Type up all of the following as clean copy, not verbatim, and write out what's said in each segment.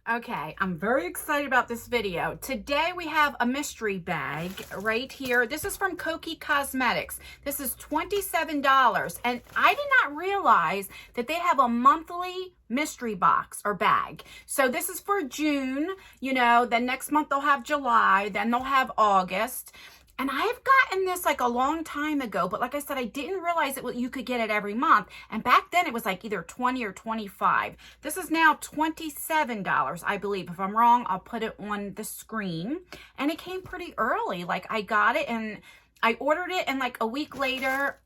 Okay, I'm very excited about this video. Today we have a mystery bag right here. This is from Kokie Cosmetics. This is $27, and I did not realize that they have a monthly mystery box or bag. So this is for June, then next month they'll have July, then they'll have August. And I've gotten this like a long time ago, but like I said, I didn't realize you could get it every month. And back then it was like either 20 or 25. This is now $27, I believe. If I'm wrong, I'll put it on the screen. And it came pretty early. Like I got it and I ordered it, and like a week later,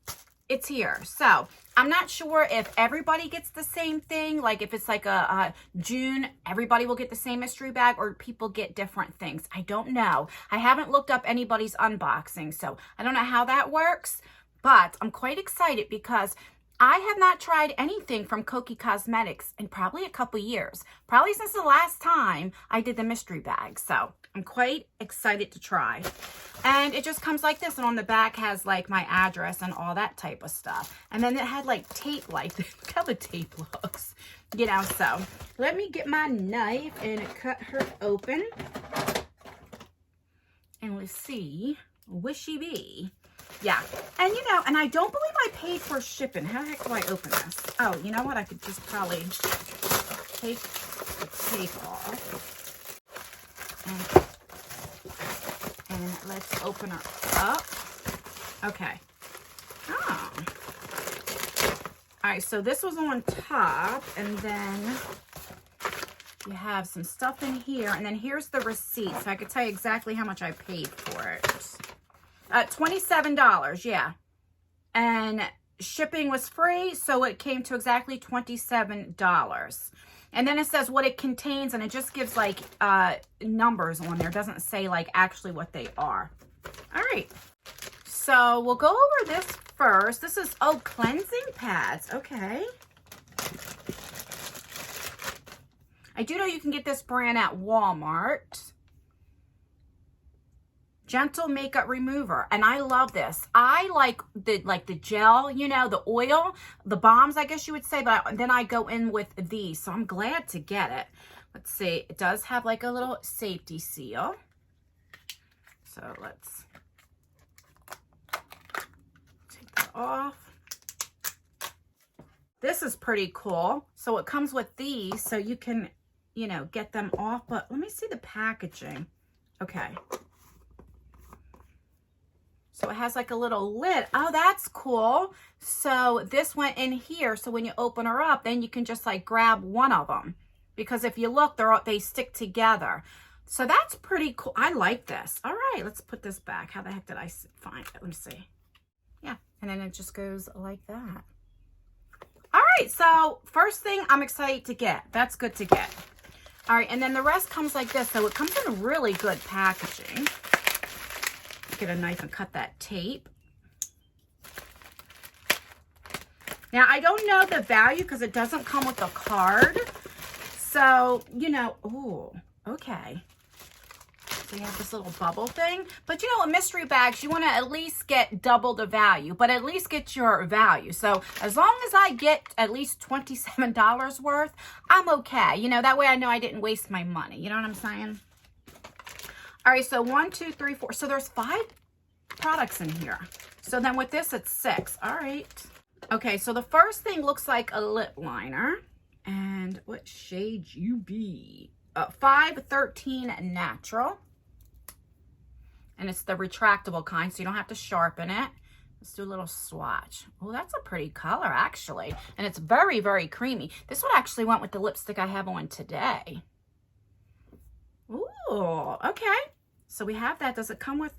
it's here. So I'm not sure if everybody gets the same thing. Like if it's like a June, everybody will get the same mystery bag, or people get different things. I don't know. I haven't looked up anybody's unboxing, so I don't know how that works, but I'm quite excited because I have not tried anything from Kokie Cosmetics in probably a couple years, probably since the last time I did the mystery bag. So I'm quite excited to try. And it just comes like this, and on the back has like my address and all that type of stuff. And then it had like tape like this. Look how the tape looks, so let me get my knife and cut her open. And let's see, wishy bee. Yeah, and and I don't believe I paid for shipping. How the heck do I open this? Oh, you know what? I could just probably take the tape off. And let's open her up. Okay. Oh. All right, so this was on top, and then you have some stuff in here, and then here's the receipt, so I could tell you exactly how much I paid for it. $27, yeah. And shipping was free, so it came to exactly $27. And then it says what it contains, and it just gives like numbers on there. It doesn't say like actually what they are. All right. So we'll go over this first. This is, cleansing pads. Okay. I do know you can get this brand at Walmart. Gentle makeup remover, and I love this. I like the gel, the oil, the bombs, I guess you would say, but then I go in with these, so I'm glad to get it. Let's see, it does have like a little safety seal, so let's take that off. This is pretty cool. So it comes with these, so you can get them off, but let me see the packaging. Okay. So it has like a little lid. Oh, that's cool. So this went in here. So when you open her up, then you can just like grab one of them. Because if you look, they stick together. So that's pretty cool. I like this. All right, let's put this back. How the heck did I find it? Let me see. Yeah, and then it just goes like that. All right, so first thing I'm excited to get. That's good to get. All right, and then the rest comes like this. So it comes in really good packaging. Get a knife and cut that tape. Now, I don't know the value because it doesn't come with a card. So, ooh, okay. So you have this little bubble thing. But with mystery bags, you want to at least get double the value, but at least get your value. So as long as I get at least $27 worth, I'm okay. That way I know I didn't waste my money. You know what I'm saying? All right, so 1, 2, 3, 4. So there's 5 products in here. So then with this, it's 6. All right. Okay, so the first thing looks like a lip liner. And what shade you be? 513 Natural. And it's the retractable kind, so you don't have to sharpen it. Let's do a little swatch. Oh, that's a pretty color, actually. And it's very, very creamy. This one actually went with the lipstick I have on today. Ooh, okay. So we have that. Does it come with,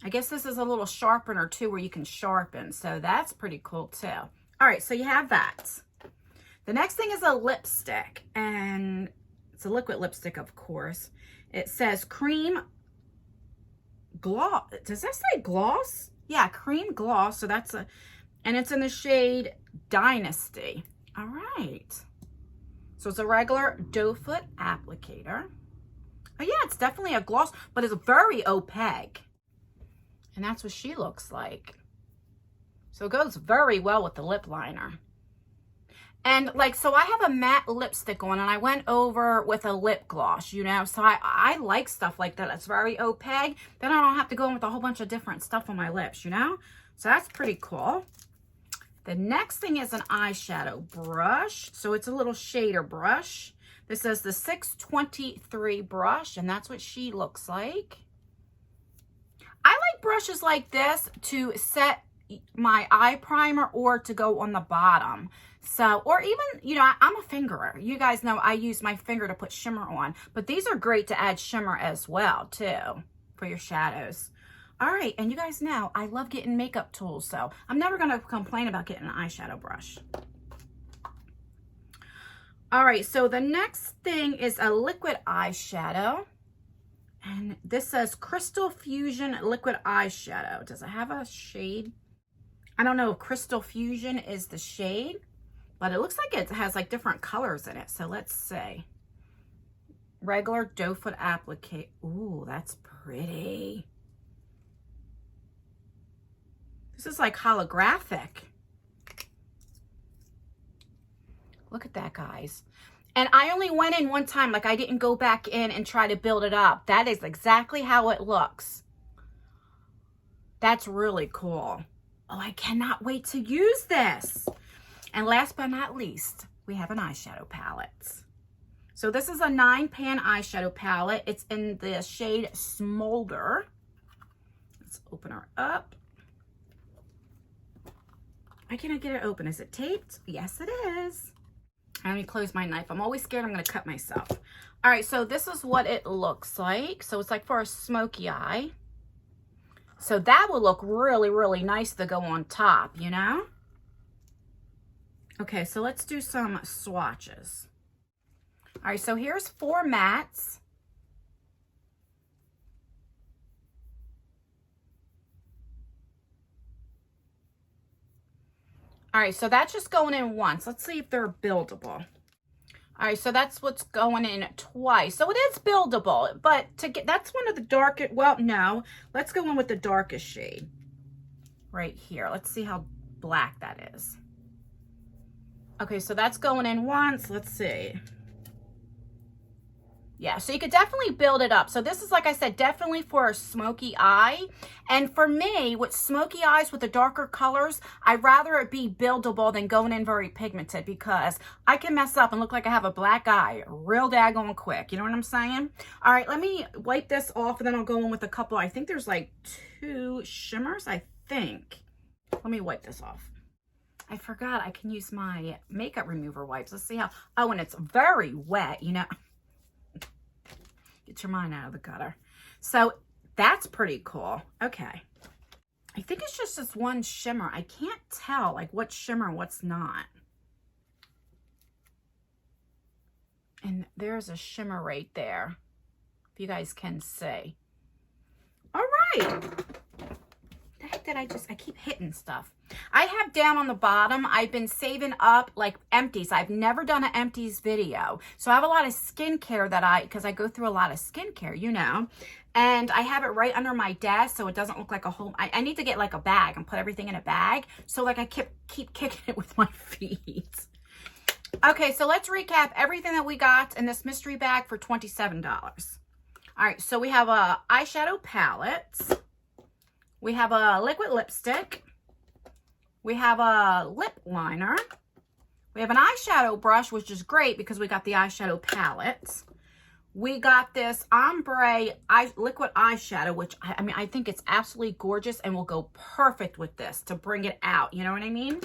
I guess this is a little sharpener too where you can sharpen. So that's pretty cool too. All right, so you have that. The next thing is a lipstick, and it's a liquid lipstick, of course. It says cream gloss. Does that say gloss? Yeah, cream gloss. So that's and it's in the shade Dynasty. All right. So it's a regular doe foot applicator. Oh yeah, it's definitely a gloss, but it's very opaque. And that's what she looks like. So it goes very well with the lip liner. And like, so I have a matte lipstick on and I went over with a lip gloss, you know, so I like stuff like that. It's very opaque. Then I don't have to go in with a whole bunch of different stuff on my lips, you know, so that's pretty cool. The next thing is an eyeshadow brush. So it's a little shader brush. This is the 623 brush, and that's what she looks like. I like brushes like this to set my eye primer or to go on the bottom. So, or even, you know, I'm a fingerer. You guys know I use my finger to put shimmer on, but these are great to add shimmer as well, too, for your shadows. All right, and you guys know I love getting makeup tools, so I'm never going to complain about getting an eyeshadow brush. All right, so the next thing is a liquid eyeshadow. And this says Crystal Fusion Liquid Eyeshadow. Does it have a shade? I don't know if Crystal Fusion is the shade, but it looks like it has like different colors in it. So let's see. Regular doe foot applique. Ooh, that's pretty. This is like holographic. Look at that, guys. And I only went in one time, like I didn't go back in and try to build it up. That is exactly how it looks. That's really cool. Oh, I cannot wait to use this. And last but not least, we have an eyeshadow palette. So this is a 9-pan eyeshadow palette. It's in the shade Smolder. Let's open her up. Why can't I get it open? Is it taped? Yes, it is. Let me close my knife. I'm always scared I'm going to cut myself. All right, so this is what it looks like. So it's like for a smoky eye. So that will look really, really nice to go on top, you know? Okay, so let's do some swatches. All right, so here's 4 mattes. All right, so that's just going in once. Let's see if they're buildable. All right, so that's what's going in twice. So it is buildable, but to get, that's one of the darkest, well, no. Let's go in with the darkest shade right here. Let's see how black that is. Okay, so that's going in once. Let's see. Yeah, so you could definitely build it up. So this is, like I said, definitely for a smoky eye. And for me, with smoky eyes with the darker colors, I'd rather it be buildable than going in very pigmented, because I can mess up and look like I have a black eye real daggone quick. You know what I'm saying? All right, let me wipe this off and then I'll go in with a couple. I think there's like 2 shimmers, I think. Let me wipe this off. I forgot I can use my makeup remover wipes. Let's see how, oh, and it's very wet, you know. Get your mind out of the gutter. So that's pretty cool. Okay. I think it's just this one shimmer. I can't tell like what's shimmer and what's not. And there's a shimmer right there, if you guys can see. All right. The heck did I keep hitting stuff. I have down on the bottom, I've been saving up like empties. I've never done an empties video. So I have a lot of skincare that because I go through a lot of skincare, you know, and I have it right under my desk so it doesn't look like a whole, I need to get like a bag and put everything in a bag. So like I keep kicking it with my feet. Okay, so let's recap everything that we got in this mystery bag for $27. All right, so we have a eyeshadow palette. We have a liquid lipstick. We have a lip liner. We have an eyeshadow brush, which is great because we got the eyeshadow palette. We got this ombre liquid eyeshadow, which I mean, I think it's absolutely gorgeous and will go perfect with this to bring it out. You know what I mean?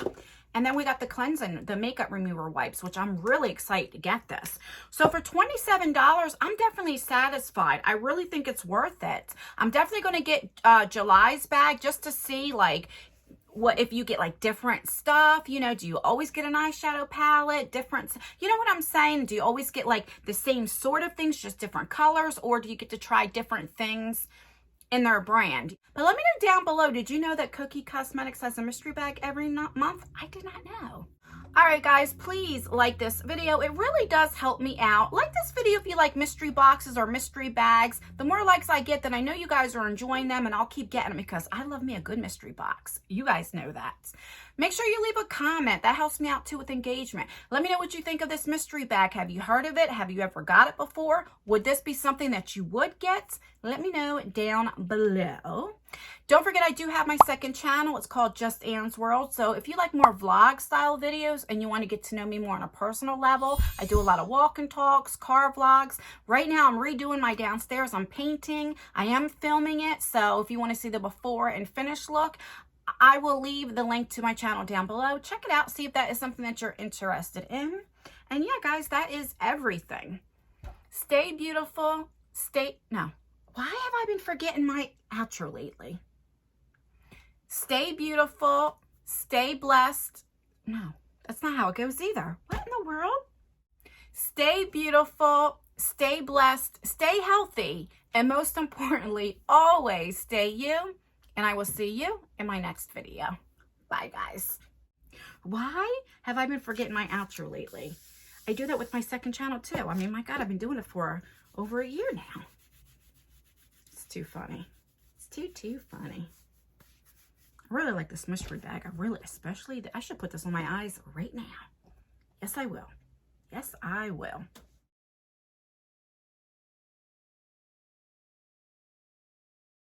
And then we got the cleansing, the makeup remover wipes, which I'm really excited to get this. So for $27, I'm definitely satisfied. I really think it's worth it. I'm definitely going to get July's bag just to see like, what if you get like different stuff, you know, do you always get an eyeshadow palette, different, you know what I'm saying? Do you always get like the same sort of things, just different colors, or do you get to try different things in their brand? But let me know down below, did you know that Kokie Cosmetics has a mystery bag every month? I did not know. All right, guys, please like this video. It really does help me out. Like this video if you like mystery boxes or mystery bags. The more likes I get, then I know you guys are enjoying them, and I'll keep getting them because I love me a good mystery box. You guys know that. Make sure you leave a comment. That helps me out too with engagement. Let me know what you think of this mystery bag. Have you heard of it? Have you ever got it before? Would this be something that you would get? Let me know down below. Don't forget, I do have my second channel. It's called Just Ann's World. So if you like more vlog style videos and you want to get to know me more on a personal level, I do a lot of walk and talks, car vlogs. Right now I'm redoing my downstairs. I'm painting. I am filming it. So if you want to see the before and finished look, I will leave the link to my channel down below. Check it out. See if that is something that you're interested in. And yeah, guys, that is everything. Stay beautiful. Why have I been forgetting my outro lately? Stay beautiful. Stay blessed. No, that's not how it goes either. What in the world? Stay beautiful. Stay blessed. Stay healthy. And most importantly, always stay you. And I will see you in my next video. Bye, guys. Why have I been forgetting my outro lately? I do that with my second channel, too. I mean, my God, I've been doing it for over a year now. It's too funny. It's too funny. I really like this mystery bag. I should put this on my eyes right now. Yes, I will. Yes, I will.